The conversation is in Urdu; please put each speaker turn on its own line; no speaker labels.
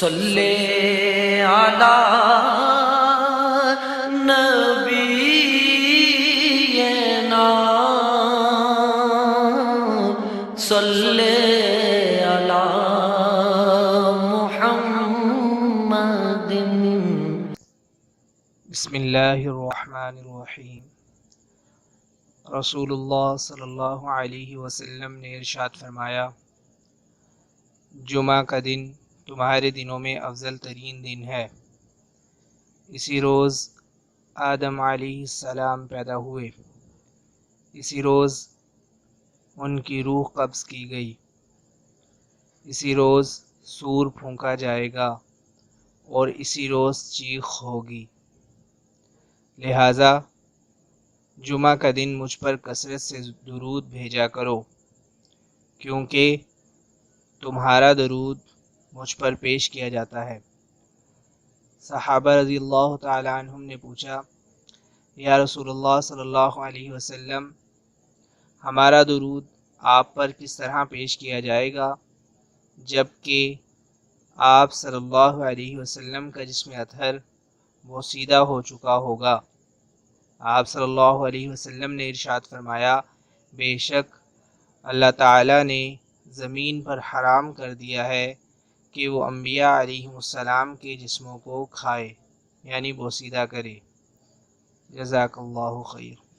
صلی علی نبینا صلی علی محمد۔
بسم اللہ الرحمن الرحیم۔ رسول اللہ صلی اللہ علیہ وسلم نے ارشاد فرمایا، جمعہ کا دن تمہارے دنوں میں افضل ترین دن ہے۔ اسی روز آدم علیہ السلام پیدا ہوئے، اسی روز ان کی روح قبض کی گئی، اسی روز سور پھونکا جائے گا اور اسی روز چیخ ہوگی۔ لہٰذا جمعہ کا دن مجھ پر کثرت سے درود بھیجا کرو، کیونکہ تمہارا درود مجھ پر پیش کیا جاتا ہے۔ صحابہ رضی اللہ تعالی عنہم نے پوچھا، یا رسول اللہ صلی اللہ علیہ وسلم، ہمارا درود آپ پر کس طرح پیش کیا جائے گا جب کہ آپ صلی اللہ علیہ وسلم کا جسم اطہر بوسیدہ ہو چکا ہوگا؟ آپ صلی اللہ علیہ وسلم نے ارشاد فرمایا، بے شک اللہ تعالیٰ نے زمین پر حرام کر دیا ہے کہ وہ انبیاء علیہم السلام کے جسموں کو کھائے، یعنی بوسیدہ کرے۔ جزاک اللہ خیر۔